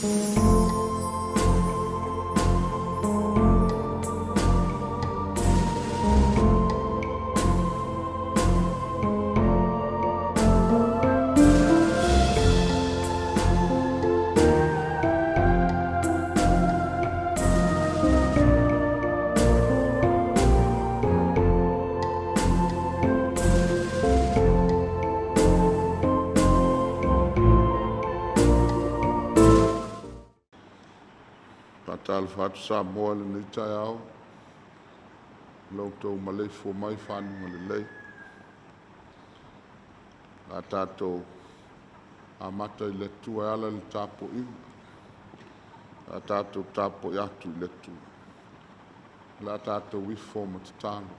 PULEGA Samoa le Taeao loutou ma le fo mai whanua le lei a tātou a mata I le tua ala le Tapuaiga a tātou Tapuaiga atu I le tua la tātou wifo ma tatalo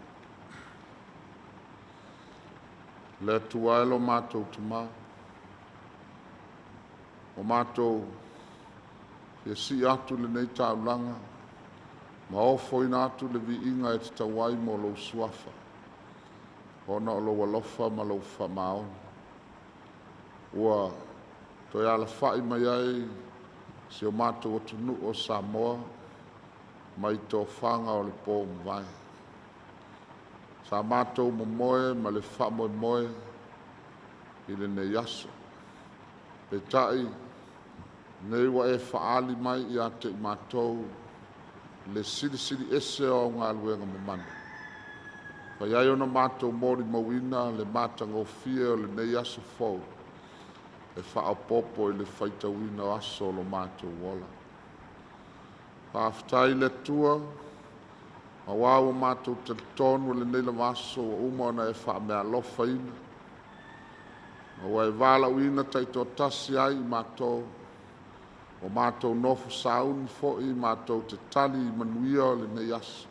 le tua elo mātou tama o mātou e si atu le nei taulanga, ma ofo ina atu le vi inga e te tawai mo lo suafa. Ona o lo walofa ma lo whamaona. Ua toi ala whai mai ai si o mātou o tunu o Samoa, mai tō whanga o le pō mwai. Sa mātou mo moe ma le whamoe moe I le ne yaso. Pe tai, nei wa e whaali mai I a te mātou le siri ese o ngā luenga mamana. Whai ai ona mātou mori mawina le mātanga o fia o le nei aso fau e whaapopo I le whaitawina o aso lo mātou wala. Whaaftai le tua ma wāua mātou te tonu le nei la maso o umona e whaamea lofa ina. Ma wai wala uina taito tasi ai mātou o mātou nofu sauni fo'i mātou te tali I manuia o le nei aso.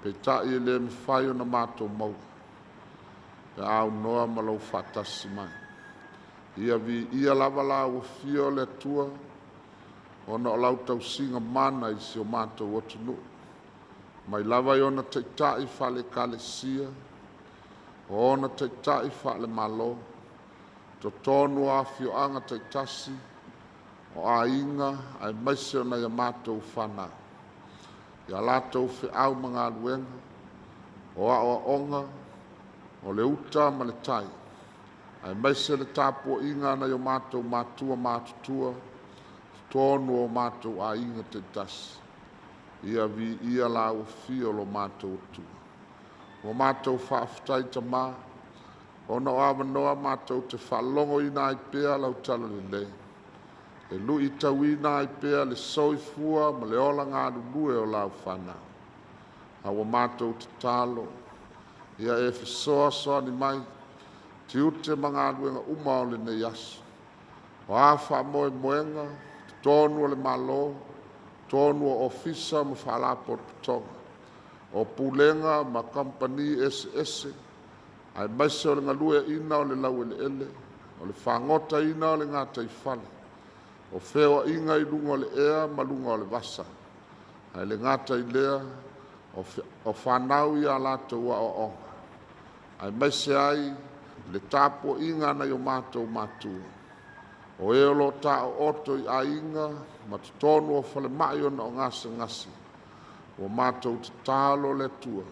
Pe tai e le me whai o na mātou mau. Pe au noa ma lau whatasi mai. Ia vi ia lava la o fia o le tua. O na o lau tau singa mana I si o mātou o tunu. Mai lava I ona te tai whale kale sia. O ona te tai whale malo. To tonu a fio anga te tasi. O a inga ai maise o na ia mātou whana. Ia lātou whi au mga luenga. O a onga. O le uta ma le tai. Ai maise le tāpua inga na ia mātou mātua mātutua. Tonu o mātou a inga te tasi. Ia vi ia la o fio lo mātou tua. O mātou whaaftai ta mā. O na o awanoa mātou te whalongo ina I pēa lau tala le lei. E lui tawina I pēa le soifua ma le ola ngā lulue o lau whana. Awa mātou te talo. Ia e whisoa soa ni mai. Ti ute mga luenga uma o le nei aso. O a wha moe moenga. Tonu o le malo. Tonu o ofisa ma whalapo putonga. O PULEGA ma company SS. Ai maise o le ngalue ina o le lau ele. O le whangota ina o le ngā taifale. O whewa inga I lunga le ea ma lunga o le vasa. Ai le ngata I lea o whanau I a lātou a o onga. Ai maise ai le tāpo inga na I o mātou mātua. O e lo tā o oto I a inga ma te tonu o whale mai ona o ngase ngase. O mātou te tālo le tua.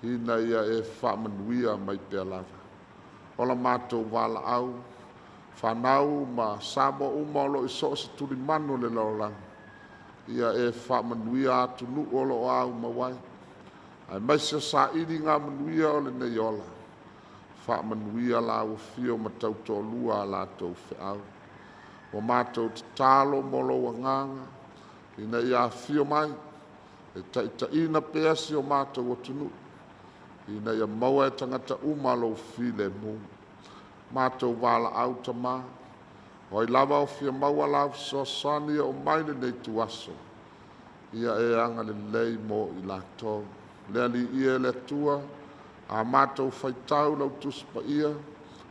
Hina ia e whamanuia mai pēr lava. Ola mātou wala au. Whanau ma Samoa umalo I so se turi manu le laulang. Ia e whamanuia atu nu olo o au mawai. Ai maise sa iri ngā manuia o le nei ola. Whamanuia la o fio ma tauto lua la tau whiau. O mātou te tālo molo wa nganga. Ina ia fio mai. E taita ina peasi o mātou o tunu. Ina ia maua e tangata umalo file mu. Mātou wala au ta mā. Hoi lava o fia maua lau sosani o maile nei tuaso. Ia e anga le lei mo I lātou. Lea li ia le tua. A mātou whaitau lau tuspa ia.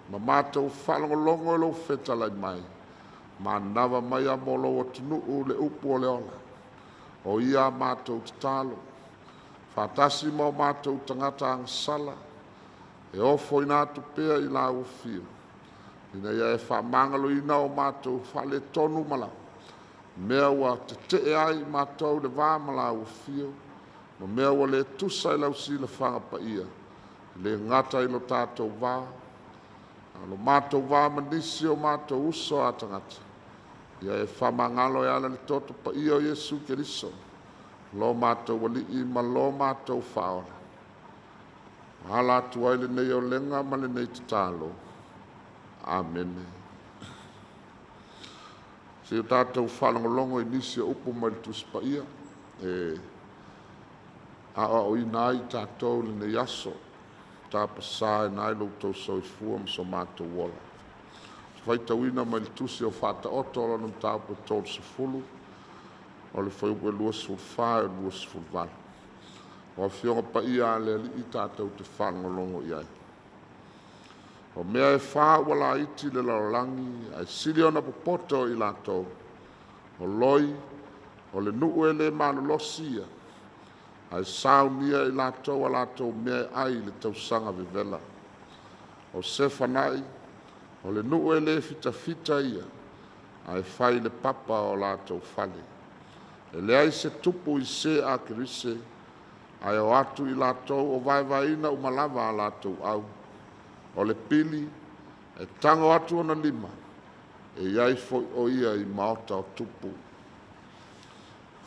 Ma mātou whalongolongo lau whetalai mai. Ma nawa mai a molo o tunu le upu o le ola. O ia mātou te talo. Whatasi mo mātou tangata ang sala. E ofo ina atu pēa I la ufio. Ina ia e whamangalo ina o mātou whale tonu mala. mea ua te ai mātou le vā mala ua fio, ma mea ua le tusa I lau sila whanga pa ia, le ngata I lo tātou vā, lo mātou vā manisi o mātou uso a tangata, ia e whamangalo e ala le toto pa ia o Yesu Keriso, lo mātou wali I ma lo mātou whaola. Hala tuai le nei o lenga ma le nei tatalo. Amen. Se o tātou whalangolongo I nisi o upo mai tuspa ia, a o inai tātou le nei aso, tāpasa e nai lo tau sau I fua ma so mātou wala. Whaitawina mai le tusi o whata oto ala nam tāpu e tōru se fulu, o le whaiupu e luas fulwha e luas fulwala. O fionga pa ia le li I tātou te whalangolongo I ai. O mea e wha wala iti le laolangi, ai siri ona popoto I lātou. O loi, o le nuu e le malolosia, ai saunia I lātou a lātou mea ai le tausanga vivela. O se whanai, o le nuu e le fita ia, ai whai le papa o lātou whale. E le ai se tupu I se a kirise, ai o atu I lātou o vai o malava a lātou au. O le pili, e tango atu ona lima, e iai foi o ia I maota o tupu.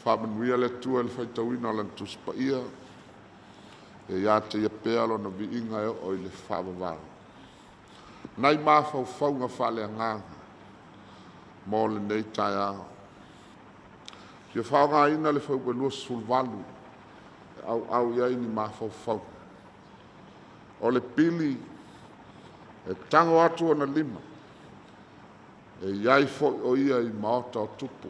Whamanuia le tua le whaitawina lan tuspa ia, e ia te ia pealo na vi inga e o I le whawawao. Nai mawhau whaunga whale a nganga, mō le nei Taeao. Kia whaunga ina le whaupe lua sulvalu, au iai ni mawhau whaunga. O le pili, e tango atu ona lima, e iai foi o ia I maota o tupu.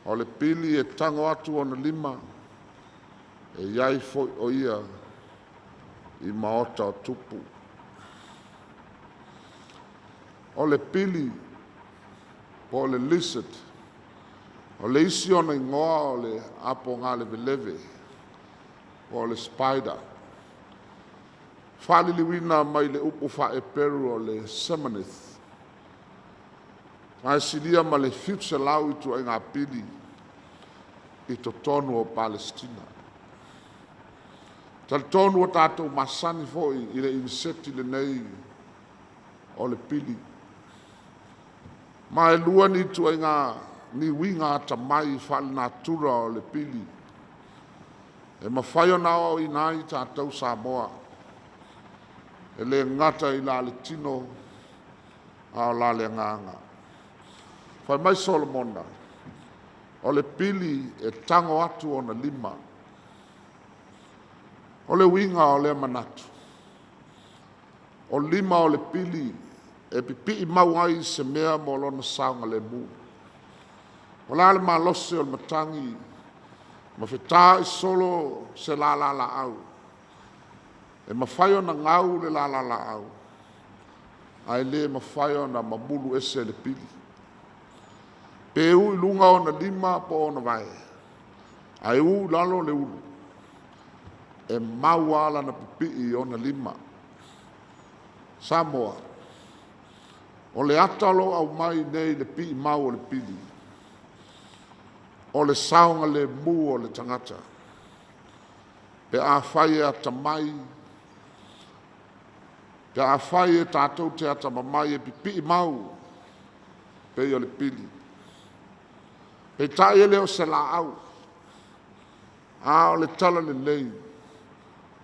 O le pili e tango atu ona lima, e iai foi o ia I maota o tupu. O le pili, po le lizard, o le isi ona ingoa o le apo ngā leve, o le spider. Whaliliwina mai le upu wha e peru o le semanith. Mai silia ma le future lau I tu ai ngā pili I to tonu o Palestina. Tal tonu o tātou masani foi I le inseti le nei o le pili. Mai lua ni tu ai ngā ni winga ta mai whale nā tura o le pili. E mawhaio nao I nai tātou Samoa. E le ngata I la le tino a o la le nganga. Whai mai Solomona, o le pili e tango atu o na lima. O le winga o le manatu. O lima o le pili e pipi I mau ai se mea mo lona saunga le mu. O la le malose o le matangi, ma whetā I solo se la au. E mawhaio na ngau le la au. Ai le mawhaio na mamulu ese le pili. Pe u lunga o na lima po o na vai. Ai u lalo le ulu. E mauala na pipi o na lima. Samoa. O le atalo au mai nei le pi mau o le pili. O le saunga le mu o le tangata. Pe a whai a tamai. Pe a whai e tātou te ata mamai e pipi mau. Pe o le pili. Pe tae e leo se la au. A o le tala le nei.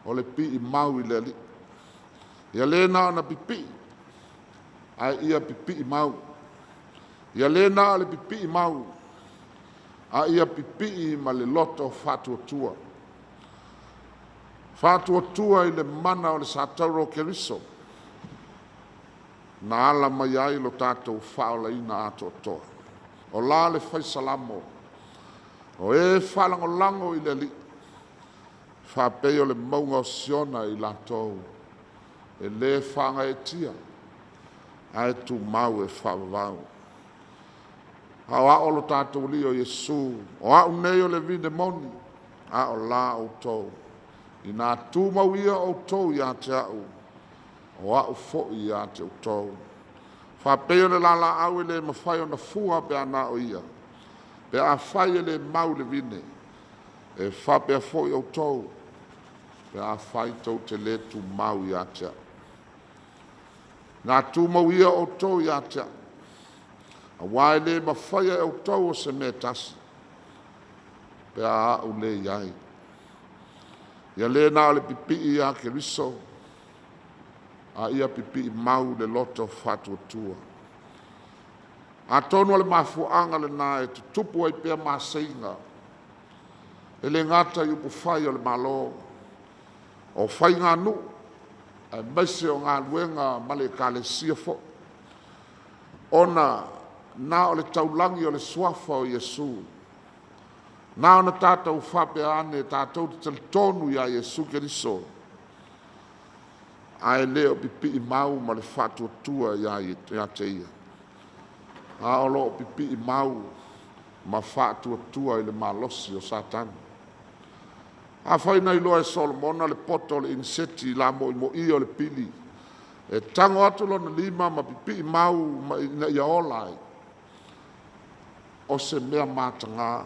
O le pi mau I le li. Ia le na na pipi. Ai ia pipi mau. Ia le na le pipi mau. A ia pipi ma le loto fatua tua. Fatua tua I le mana o le satauro Keriso. Na ala mai ai lo tātou whaola ina ato toa. O la le whai salamo. O e whalangolango I le li. Whapeo le maunga o siona I lātou. E le whanga e tia. Ai tu mau e whawawau. Hau a o lo tātou li o Yesu. O a unei o le vine moni. A o la o tau. I nā tū mau ia o tau I a te au. O a o fo I a te o tau. Whapea le lala au le mawhai o na fua pe ana o ia. Pe a whai le mau le vine. E whapea fo i au tau. Pe a whai tau te le tu mau i atea. Nā tu mau ia o tau i atea. A wai le mawhai e au tau o se me tasi. Pe a au le iai. Ia le nā le pipi i a ke riso. A ia pipi i mau le loto whatu tua. A tonu ale mafuanga le nā e tupu ai pia māseinga. E le ngata i upu whai o le malo. O whai ngā nu. E maise o ngā luenga male ka le siafo. Ona nā o le taulangi o le suafa o Yesu. Nā o na tātou whape ane tātou te tonu i a Yesu Keriso. Ai leo pipi i mau ma le whatu tua ia te ia. A o lo pipi i mau ma whatu tua i le malosi o Satan. A whaina i loa e Solomona le poto le inseti la mo i o le pili. E tango atu lo na lima ma pipi i mau ma ia olai. O se mea mātanga.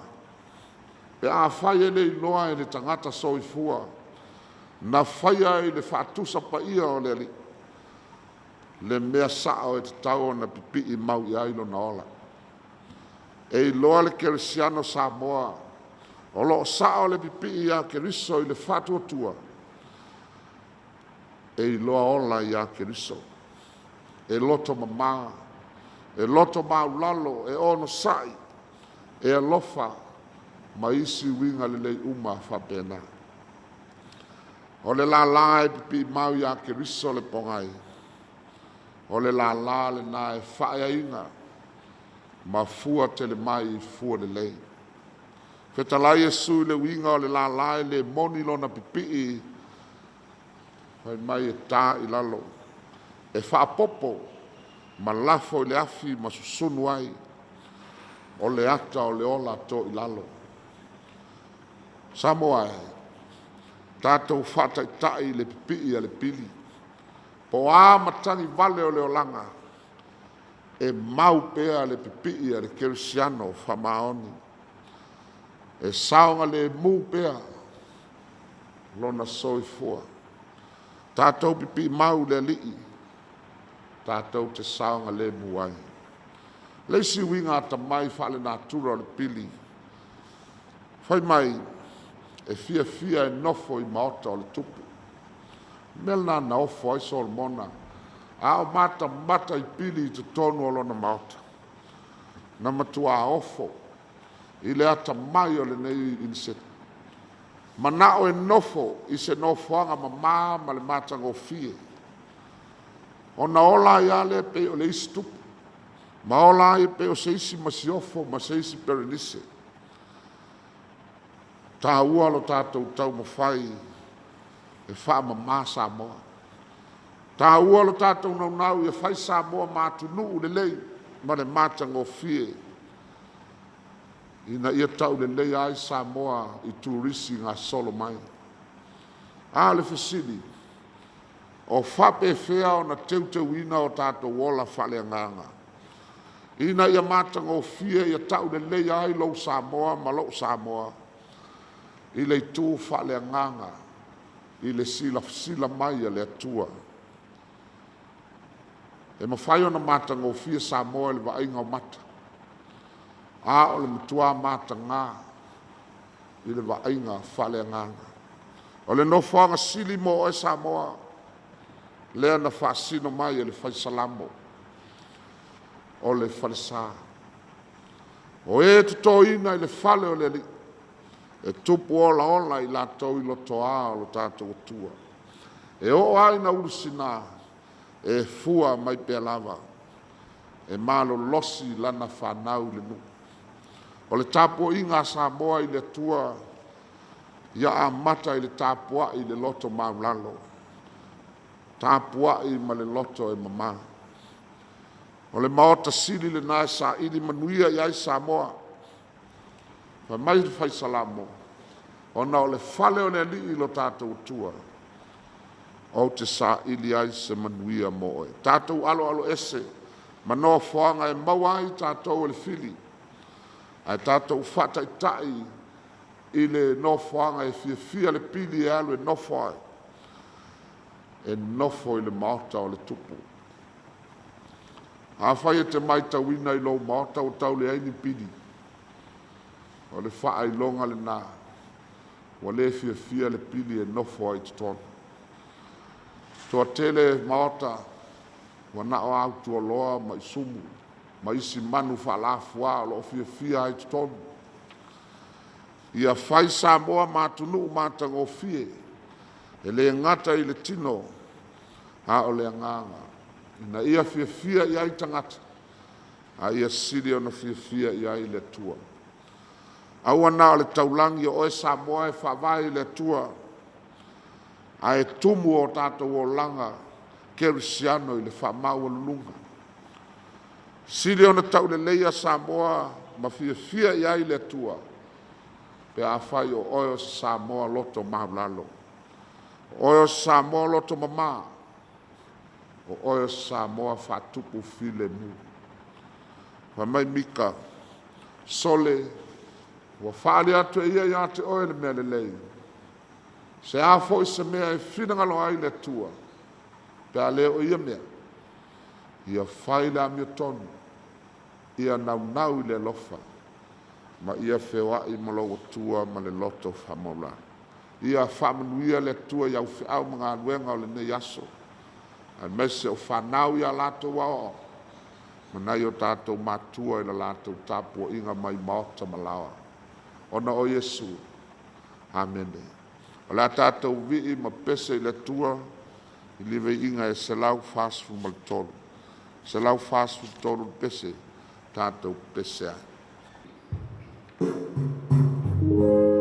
E a whai e le i loa e le tangata soifua. Na whaia i le whatusa pa ia o le li. Le mea sao e te tau na pipi i mau i ailo na ola. E i loa le Keresiano Samoa. O lo sao le pipi i a Keriso i le whatu atua. E i loa ola i a Keriso. E loto mama. E loto maulalo. E ono sai. E alofa. Ma isi winga le lei uma whapena. O le la la e pipi mau i a Keriso le pongai. O le la la le na e whaia inga. Ma fua te le mai i fua le lei. Whetalai Yesu le winga o le la la e le moni lona pipi i. Whai mai e tā i lalo. E whaapopo. Ma lafo i le afi ma susunu ai. O le ata o le ola to i lalo. Samoa e. Tātou whata i tai le pipi a le pili. Po a matangi vale o le olanga. E mau pea le pipi a le Keresiano whamaoni. E saonga le mu pea. Lona soifua. Tātou pipi mau le lii. Tātou te saonga le muai. Leisi winga ata mai whale nā tura o le pili. Whai mai. E fia e nofo i maota o le tupu. Melna na ofo ai Solomona. A o mata i pili i te tonu o lona maota. Na matua a ofo. I le ata mai o le nei inset. Mana o e nofo i se nofoanga ma le matanga o fie. O na ola i ale pe o le istupu. Ma ola i pe o se isi masiofo ma se isi perenise. Tā ua lo tātou tau mawhai e wha mamā Samoa. Tā ua lo tātou nau e whai Samoa mātu nuu le lei ma le mātanga o fie. Ina ia tau le lei ai Samoa i tūrisi ngā solo mai. A le whasili. O whape whea o na teu ina o tātou wola whale nganga. Ina ia mātanga o fie ia tau le lei ai lau Samoa ma lau Samoa. I le tū whale nganga, i le sila mai a le atua. E mawhai o na matanga o fia Samoa le wainga o mata. A o le mutua matanga, i le wainga whale nganga. O le nofuanga sili mo e Samoa, lea na whaasino mai e le whaisalamo. O le whalesa. O e tuto ina i le whale o le li. E tupu ola i la tau i loto a o lo tātou tua. E o aina urusina e fua mai pia lava. E malo losi lana whanau le nu. O le tāpua inga Samoa i le tua. Ia a mata i le tāpua i le loto maulalo. Tāpua i ma le loto e mama. O le maota sili le nai sa ili manuia i ai Samoa. Fa mai fai salamo. Ona o le fale o le li lo tātou tua. O te sa ili ai se manuia moe. Tātou alo ese. Manoa whaanga e maua i tātou le fili. Ai tātou whata i tai i le nofwanga e fia le pili e alu e nofo ai. E nofo i le maota o le tupu. Hawhai e te mai tawina i lo maota o tau le aini pili. O le wha i longa le nā. Wa le fia le pili e nofo ai te tonu. Tua tele maota wa na o au tua loa ma i sumu. Ma isi manu wha la fua o lo fia ai te tonu. Ia whai Samoa mātunu mātango fie. E le ngata i le tino. A o le nganga. Ina ia fia i ai tangata. A ia siri o na fia i ai le tua. Aua na o le taulangi o e Samoa e whawai le tua. A e tumu o tātou o langa. Kerisiano i le whamau lunga. Siri o na tau le leia Samoa. Ma fia i ai le tua. Pe a whai o oio Samoa loto maulalo. Oio Samoa loto mama. O oio Samoa whatupu file mu. Whamai mika. Sole. Wa whaare atu e ia te oio le mea le lei. Se a fo i se mea e whingalo ai le tua. Pe a leo ia mea. Ia whai le amia tonu. Ia nau i le lofa. Ma ia whewa i malo tua ma le loto whamola. Ia whamanuia le tua iau whiau mga anuenga o le nei aso. A mese o whanau ia lato wao. Manai o tātou matua i la lato tapua inga mai maota malawa. Ona o Yesu. Amene. O la tātou vii ma pese i le tua. I liwe inga e selau fasfu mal tolu. Selau fasfu tolu pese. Tātou pese ai. Oh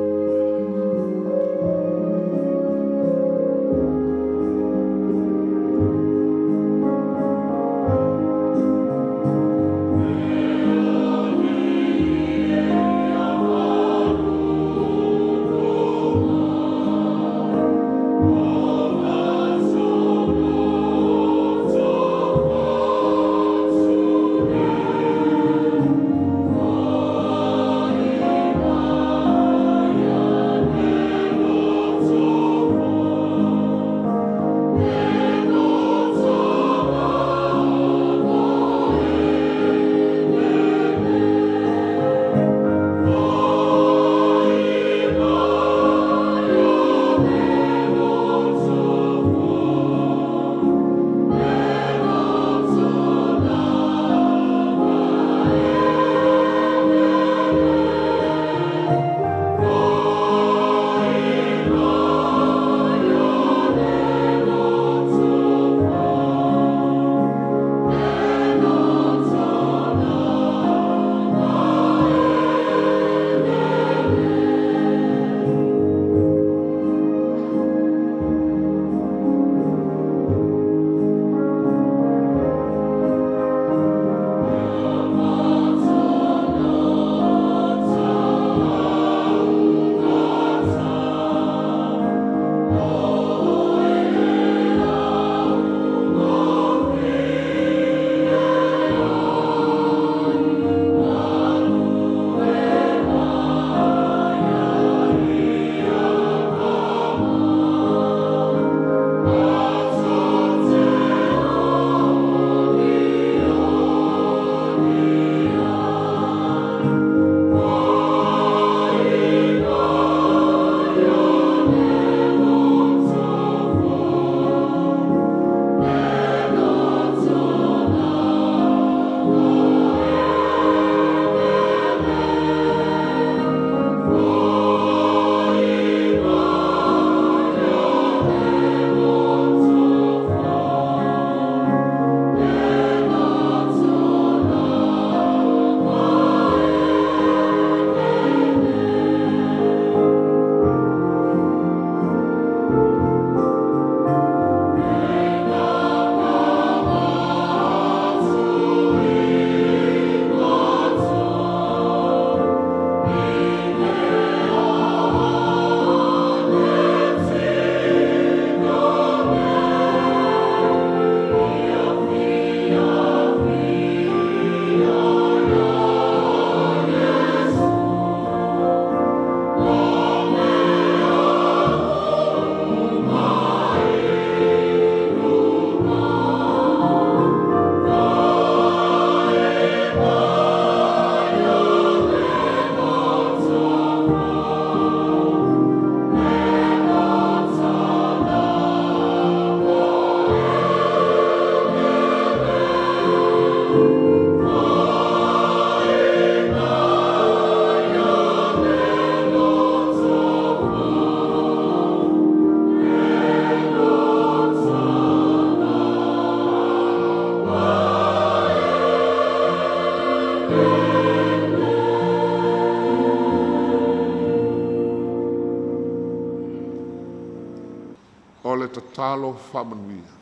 talo whamanuia.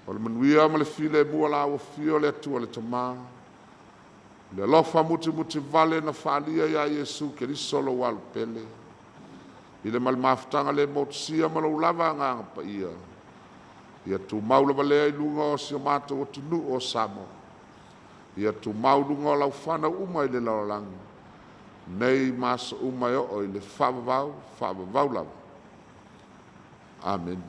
O le manuia ma le file mua la ua fio le atua le tamā. Le alofa muti muti vale na whaalia ia Iesu ke riso lo walu pele. I le malimafutanga le motusia ma lo lava nganga pa ia. Ia tu maula valea i lunga o si o mātou o tunu o Samoa. Ia tu maulunga o lau whana uma i le lawalangi. Nei masa uma i o i le whavavau lava. Amen.